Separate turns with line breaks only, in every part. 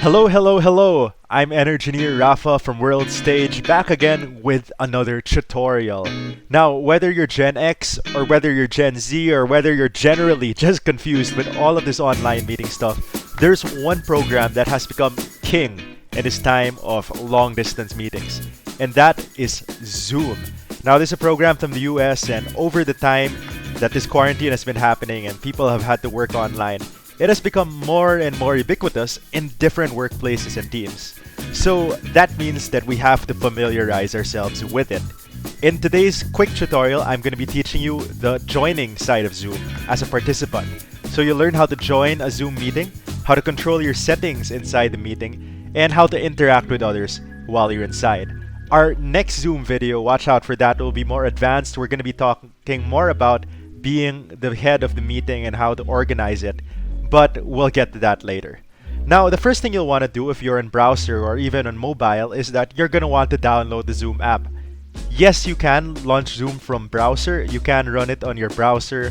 Hello, hello, hello! I'm Energineer Rafa from World Stage, back again with another tutorial. Now, whether you're Gen X, or whether you're Gen Z, or whether you're generally just confused with all of this online meeting stuff, there's one program that has become king in this time of long-distance meetings, and that is Zoom. Now, this is a program from the US, and over the time that this quarantine has been happening and people have had to work online, it has become more and more ubiquitous in different workplaces and teams. So that means that we have to familiarize ourselves with it. In today's quick tutorial, I'm going to be teaching you the joining side of Zoom as a participant. So you'll learn how to join a Zoom meeting, how to control your settings inside the meeting, and how to interact with others while you're inside. Our next Zoom video, watch out for that, will be more advanced. We're going to be talking more about being the head of the meeting and how to organize it. But we'll get to that later. Now, the first thing you'll want to do if you're in browser or even on mobile is that you're going to want to download the Zoom app. Yes, you can launch Zoom from browser. You can run it on your browser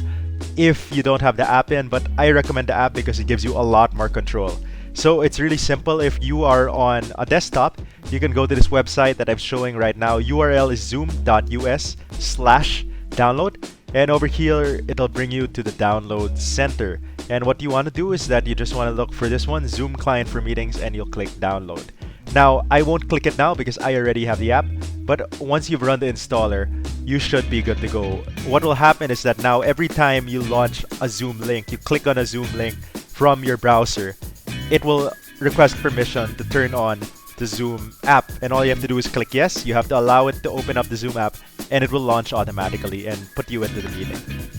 if you don't have the app in, but I recommend the app because it gives you a lot more control. So it's really simple. If you are on a desktop, you can go to this website that I'm showing right now. URL is zoom.us/download. And over here, it'll bring you to the download center. And what you want to do is that you just want to look for this one, Zoom Client for Meetings, and you'll click download. Now, I won't click it now because I already have the app, but once you've run the installer, you should be good to go. What will happen is that now every time you launch a Zoom link, you click on a Zoom link from your browser, it will request permission to turn on the Zoom app, and all you have to do is click yes. You have to allow it to open up the Zoom app, and it will launch automatically and put you into the meeting.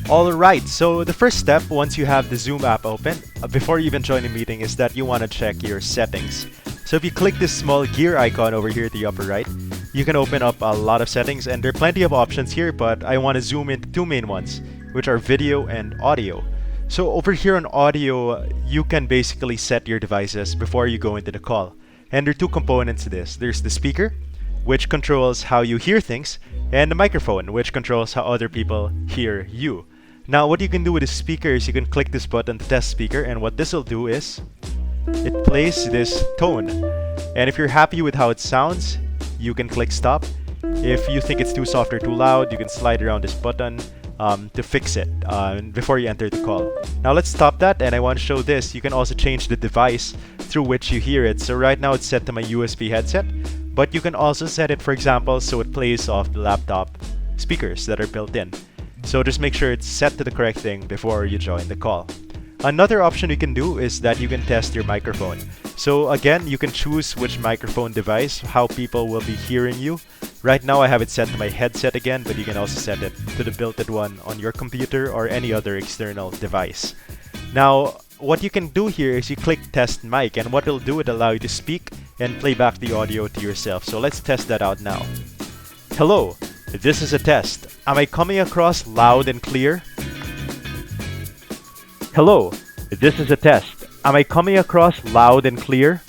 Alright, so the first step once you have the Zoom app open, before you even join a meeting, is that you want to check your settings. So if you click this small gear icon over here at the upper right, you can open up a lot of settings, and there are plenty of options here, but I want to zoom into two main ones, which are video and audio. So over here on audio, you can basically set your devices before you go into the call. And there are two components to this. There's the speaker, which controls how you hear things, and the microphone, which controls how other people hear you. Now, what you can do with the speaker is you can click this button to test speaker, and what this will do is it plays this tone. And if you're happy with how it sounds, you can click stop. If you think it's too soft or too loud, you can slide around this button to fix it before you enter the call. Now let's stop that, and I want to show this. You can also change the device through which you hear it. So right now it's set to my USB headset, but you can also set it, for example, so it plays off the laptop speakers that are built in. So just make sure it's set to the correct thing before you join the call. Another option you can do is that you can test your microphone. So again, you can choose which microphone device, how people will be hearing you. Right now I have it set to my headset again, but you can also set it to the built-in one on your computer or any other external device. Now, what you can do here is you click test mic, and what it'll do, it'll allow you to speak and play back the audio to yourself. So let's test that out now. Hello, this is a test. Am I coming across loud and clear? Hello, this is a test. Am I coming across loud and clear?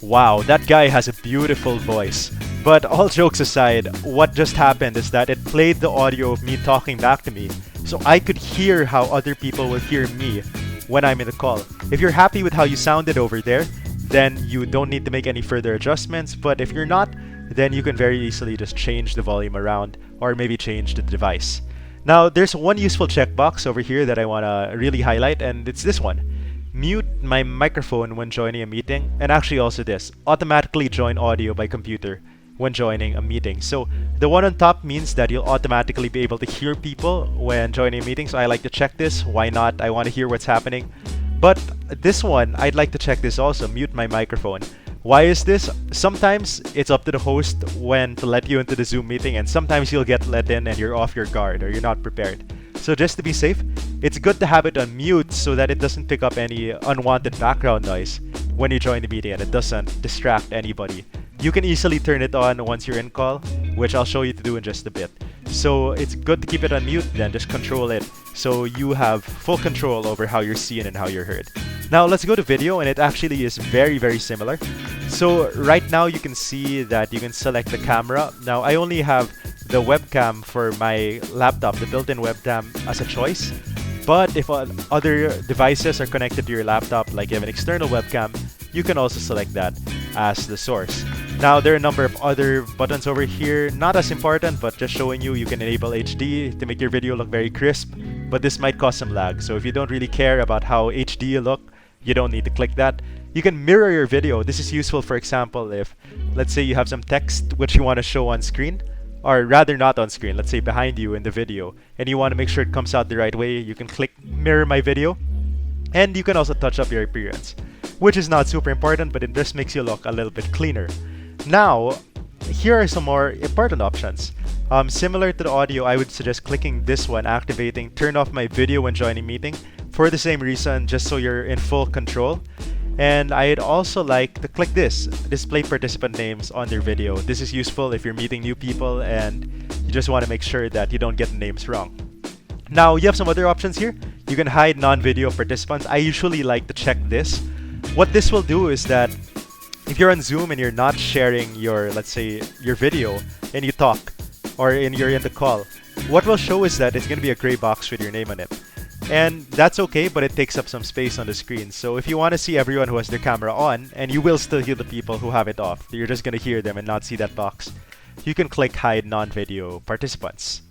Wow, that guy has a beautiful voice. But all jokes aside, what just happened is that it played the audio of me talking back to me, so I could hear how other people will hear me when I'm in the call. If you're happy with how you sounded over there, then you don't need to make any further adjustments, but if you're not, then you can very easily just change the volume around or maybe change the device. Now, there's one useful checkbox over here that I want to really highlight, and it's this one. Mute my microphone when joining a meeting, and actually also this, automatically join audio by computer when joining a meeting. So the one on top means that you'll automatically be able to hear people when joining a meeting. So I like to check this. Why not? I want to hear what's happening. But this one, I'd like to check this also, mute my microphone. Why is this? Sometimes it's up to the host when to let you into the Zoom meeting, and sometimes you'll get let in and you're off your guard or you're not prepared. So just to be safe, it's good to have it on mute so that it doesn't pick up any unwanted background noise when you join the meeting and it doesn't distract anybody. You can easily turn it on once you're in call, which I'll show you to do in just a bit. So it's good to keep it on mute, then just control it so you have full control over how you're seen and how you're heard. Now let's go to video, and it actually is very, very similar. So right now you can see that you can select the camera. Now I only have the webcam for my laptop, the built-in webcam, as a choice. But if other devices are connected to your laptop, like you have an external webcam, you can also select that as the source. Now there are a number of other buttons over here, not as important, but just showing you can enable HD to make your video look very crisp, but this might cause some lag. So if you don't really care about how HD you look, you don't need to click that. You can mirror your video. This is useful, for example, if let's say you have some text which you want to show on screen, or rather not on screen, let's say behind you in the video, and you want to make sure it comes out the right way, you can click mirror my video, and you can also touch up your appearance, which is not super important, but it just makes you look a little bit cleaner. Now, here are some more important options. Similar to the audio, I would suggest clicking this one, activating turn off my video when joining meeting, for the same reason, just so you're in full control. And I'd also like to click this, display participant names on their video. This is useful if you're meeting new people and you just want to make sure that you don't get the names wrong. Now, you have some other options here. You can hide non-video participants. I usually like to check this. What this will do is that if you're on Zoom and you're not sharing your, let's say, your video, and you talk, or you're in the call, what will show is that it's going to be a gray box with your name on it. And that's okay, but it takes up some space on the screen. So if you want to see everyone who has their camera on, and you will still hear the people who have it off, you're just going to hear them and not see that box, you can click hide non-video participants.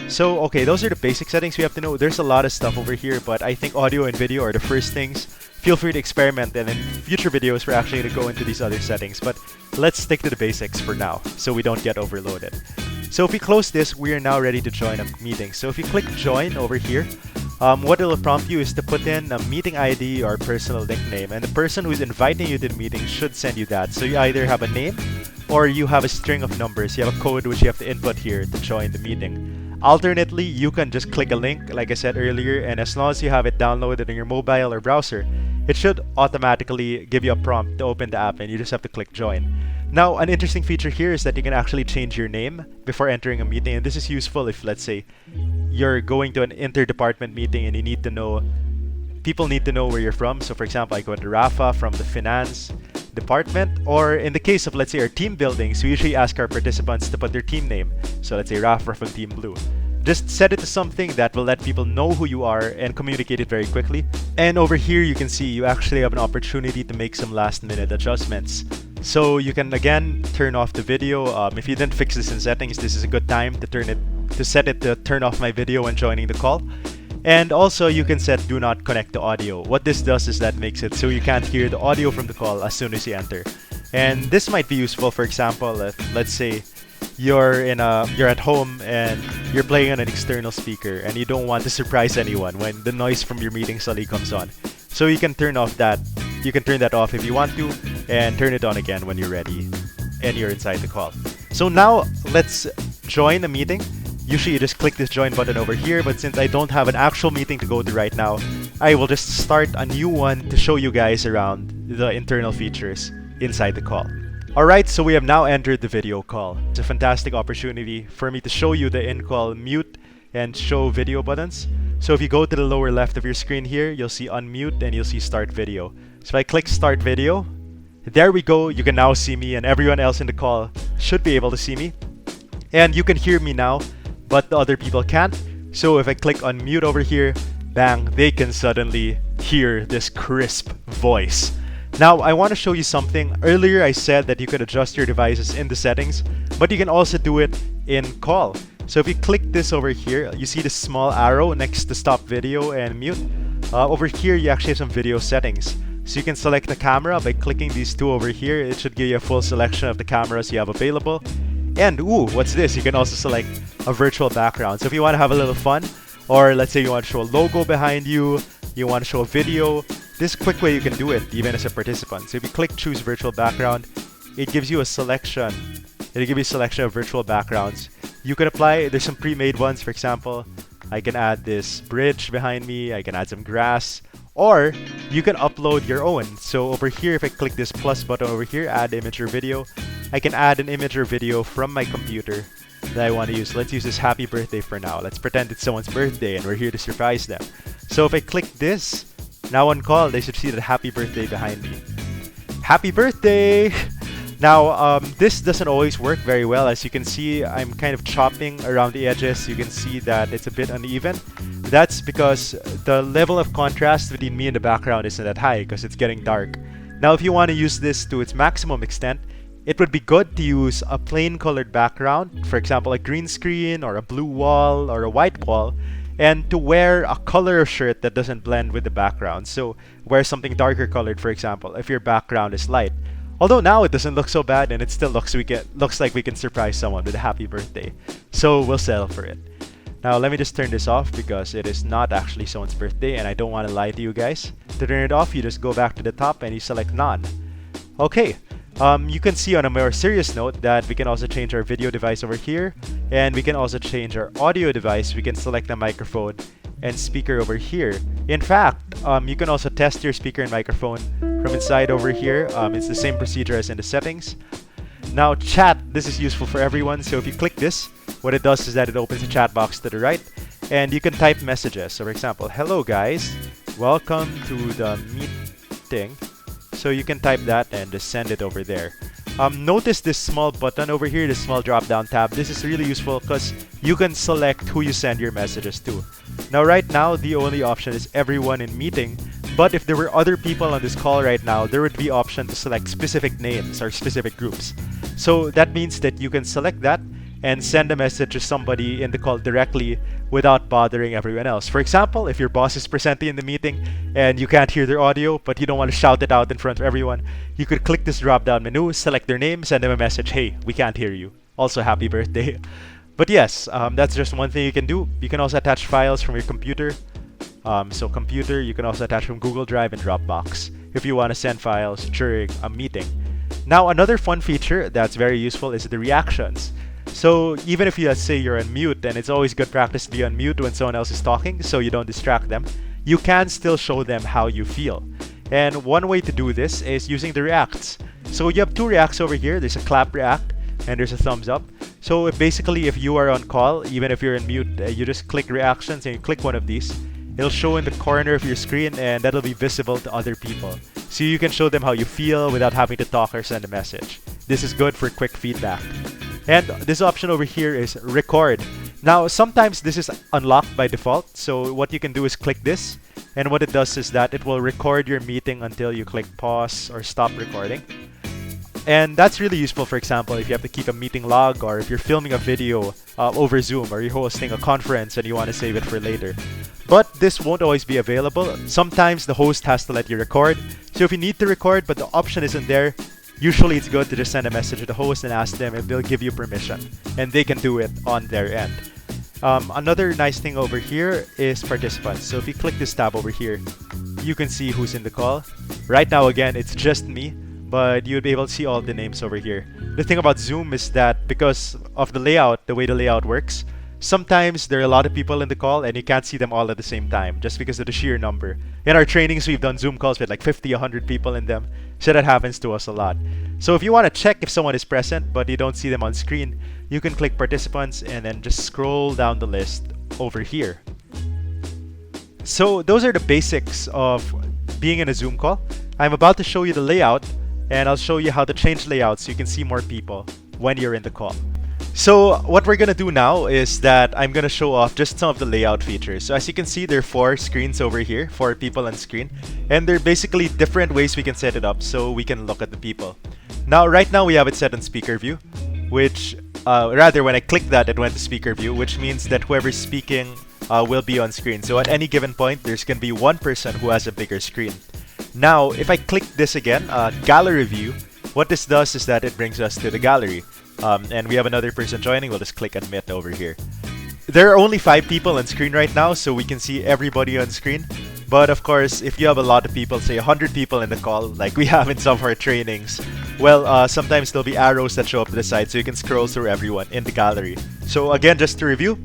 So okay, those are the basic settings we have to know. There's a lot of stuff over here, but I think audio and video are the first things. Feel free to experiment, and in future videos we're actually going to go into these other settings, but let's stick to the basics for now so we don't get overloaded. So if we close this, we are now ready to join a meeting. So if you click join over here, what it will prompt you is to put in a meeting ID or personal nickname, and the person who's inviting you to the meeting should send you that. So you either have a name or you have a string of numbers. You have a code which you have to input here to join the meeting. Alternately, you can just click a link like I said earlier, and as long as you have it downloaded on your mobile or browser, it should automatically give you a prompt to open the app, and you just have to click join. Now, an interesting feature here is that you can actually change your name before entering a meeting, and this is useful if, let's say, you're going to an inter-department meeting and you need to know, people need to know where you're from. So for example, I go to Rafa from the finance department, or in the case of, let's say, our team buildings, we usually ask our participants to put their team name. So let's say Rafa from Team Blue. Just set it to something that will let people know who you are and communicate it very quickly. And over here, you can see you actually have an opportunity to make some last-minute adjustments. So you can again turn off the video. If you didn't fix this in settings, this is a good time to set it to turn off my video when joining the call. And also you can set do not connect to audio. What this does is that makes it so you can't hear the audio from the call as soon as you enter. And this might be useful, for example, if let's say you're at home and you're playing on an external speaker and you don't want to surprise anyone when the noise from your meeting suddenly comes on. So you can turn off that. You can turn that off if you want to, and turn it on again when you're ready and you're inside the call. So now let's join a meeting. Usually you just click this join button over here, but since I don't have an actual meeting to go to right now, I will just start a new one to show you guys around the internal features inside the call. Alright, so we have now entered the video call. It's a fantastic opportunity for me to show you the in-call mute and show video buttons. So if you go to the lower left of your screen here, you'll see unmute and you'll see start video. So if I click start video, there we go, you can now see me, and everyone else in the call should be able to see me. And you can hear me now, but the other people can't. So if I click on mute over here, bang, they can suddenly hear this crisp voice. Now, I want to show you something. Earlier I said that you could adjust your devices in the settings, but you can also do it in call. So if you click this over here, you see the small arrow next to stop video and mute. Over here, you actually have some video settings. So you can select the camera by clicking these two over here. It should give you a full selection of the cameras you have available. And ooh, what's this? You can also select a virtual background. So if you want to have a little fun, or let's say you want to show a logo behind you, you want to show a video, this quick way you can do it even as a participant. So if you click choose virtual background, it gives you a selection. It'll give you a selection of virtual backgrounds. You can apply, there's some pre-made ones. For example, I can add this bridge behind me, I can add some grass, or you can upload your own. So over here, if I click this plus button over here, add image or video, I can add an image or video from my computer that I want to use. Let's use this happy birthday for now. Let's pretend it's someone's birthday and we're here to surprise them. So if I click this, now on call, they should see the happy birthday behind me. Happy birthday! Now, this doesn't always work very well. As you can see, I'm kind of chopping around the edges. You can see that it's a bit uneven. That's because the level of contrast between me and the background isn't that high because it's getting dark. Now, if you want to use this to its maximum extent, it would be good to use a plain colored background, for example, a green screen or a blue wall or a white wall, and to wear a color shirt that doesn't blend with the background. So wear something darker colored, for example, if your background is light. Although now it doesn't look so bad and it still looks like we can surprise someone with a happy birthday. So we'll settle for it. Now let me just turn this off because it is not actually someone's birthday and I don't want to lie to you guys. To turn it off, you just go back to the top and you select none. Okay. You can see on a more serious note that we can also change our video device over here, and we can also change our audio device. We can select the microphone and speaker over here. In fact, you can also test your speaker and microphone from inside over here. It's the same procedure as in the settings. Now chat, this is useful for everyone. So if you click this, what it does is that it opens a chat box to the right, and you can type messages. So for example, hello guys, welcome to the meeting. So you can type that and just send it over there. Notice this small button over here, this small drop-down tab. This is really useful because you can select who you send your messages to. Now right now, the only option is everyone in meeting. But if there were other people on this call right now, there would be option to select specific names or specific groups. So that means that you can select that and send a message to somebody in the call directly without bothering everyone else. For example, if your boss is presenting in the meeting and you can't hear their audio, but you don't want to shout it out in front of everyone, you could click this drop-down menu, select their name, send them a message, hey, we can't hear you. Also, happy birthday. But yes, that's just one thing you can do. You can also attach files from your computer. So computer, you can also attach from Google Drive and Dropbox if you want to send files during a meeting. Now, another fun feature that's very useful is the reactions. So even if you, let's say you're on mute, and it's always good practice to be on mute when someone else is talking so you don't distract them, you can still show them how you feel. And one way to do this is using the reacts. So you have two reacts over here. There's a clap react and there's a thumbs up. So basically, if you are on call, even if you're in mute, you just click reactions and you click one of these. It'll show in the corner of your screen and that'll be visible to other people. So you can show them how you feel without having to talk or send a message. This is good for quick feedback. And this option over here is record. Now, sometimes this is unlocked by default. So what you can do is click this. And what it does is that it will record your meeting until you click pause or stop recording. And that's really useful, for example, if you have to keep a meeting log or if you're filming a video over Zoom or you're hosting a conference and you want to save it for later. But this won't always be available. Sometimes the host has to let you record. So if you need to record but the option isn't there, usually it's good to just send a message to the host and ask them if they'll give you permission. And they can do it on their end. Another nice thing over here is participants. So if you click this tab over here, you can see who's in the call. Right now, again, it's just me, but you'll be able to see all the names over here. The thing about Zoom is that because of the layout, the way the layout works, sometimes there are a lot of people in the call and you can't see them all at the same time just because of the sheer number. In our trainings, we've done Zoom calls with like 50, 100 people in them. So that happens to us a lot. So if you want to check if someone is present but you don't see them on screen, you can click participants and then just scroll down the list over here. So those are the basics of being in a Zoom call. I'm about to show you the layout and I'll show you how to change layouts so you can see more people when you're in the call. So what we're gonna do now is that I'm gonna show off just some of the layout features. So as you can see, there are 4 screens over here, 4 people on screen, and there are basically different ways we can set it up so we can look at the people. Now, right now we have it set on speaker view, which rather when I click that, it went to speaker view, which means that whoever's speaking will be on screen. So at any given point, there's gonna be one person who has a bigger screen. Now, if I click this again, gallery view, what this does is that it brings us to the gallery. And we have another person joining. We'll just click admit over here. There are only 5 people on screen right now, so we can see everybody on screen. But of course, if you have a lot of people, say 100 people in the call, like we have in some of our trainings, well, sometimes there'll be arrows that show up to the side, so you can scroll through everyone in the gallery. So again, just to review,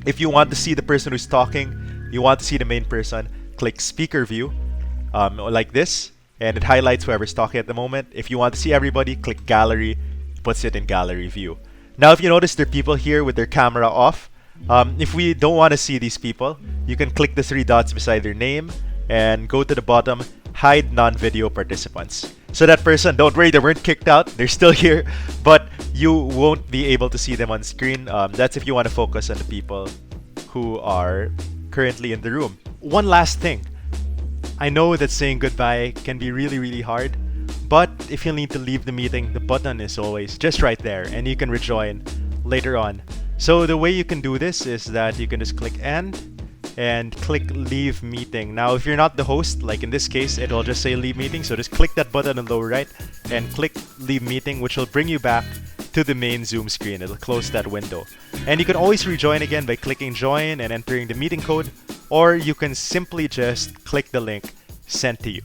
if you want to see the person who's talking, you want to see the main person, click speaker view, like this, and it highlights whoever's talking at the moment. If you want to see everybody, click gallery, puts it in gallery view. Now, if you notice there are people here with their camera off, if we don't want to see these people, you can click the 3 dots beside their name and go to the bottom, hide non-video participants. So that person, don't worry, they weren't kicked out, they're still here, but you won't be able to see them on screen. That's if you want to focus on the people who are currently in the room. One last thing. I know that saying goodbye can be really, really hard, but if you need to leave the meeting, the button is always just right there and you can rejoin later on. So the way you can do this is that you can just click end and click leave meeting. Now if you're not the host, like in this case, it'll just say leave meeting, so just click that button on the lower right and click leave meeting, which will bring you back to the main Zoom screen. It'll close that window. And you can always rejoin again by clicking join and entering the meeting code, or you can simply just click the link sent to you.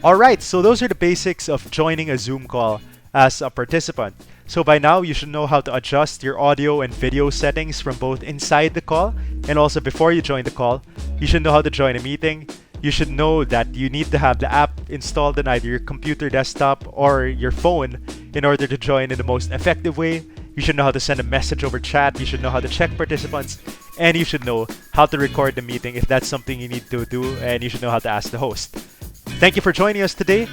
Alright, so those are the basics of joining a Zoom call as a participant. So by now, you should know how to adjust your audio and video settings from both inside the call and also before you join the call. You should know how to join a meeting. You should know that you need to have the app installed on either your computer desktop or your phone in order to join in the most effective way. You should know how to send a message over chat. You should know how to check participants. And you should know how to record the meeting if that's something you need to do. And you should know how to ask the host. Thank you for joining us today.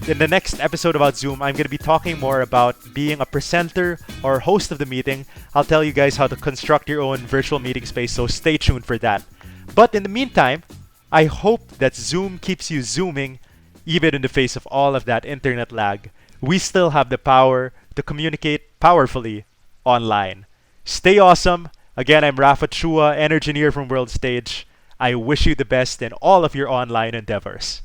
In the next episode about Zoom, I'm going to be talking more about being a presenter or host of the meeting. I'll tell you guys how to construct your own virtual meeting space, so stay tuned for that. But in the meantime, I hope that Zoom keeps you zooming even in the face of all of that internet lag. We still have the power to communicate powerfully online. Stay awesome. Again, I'm Rafa, Energineer from World Stage. I wish you the best in all of your online endeavors.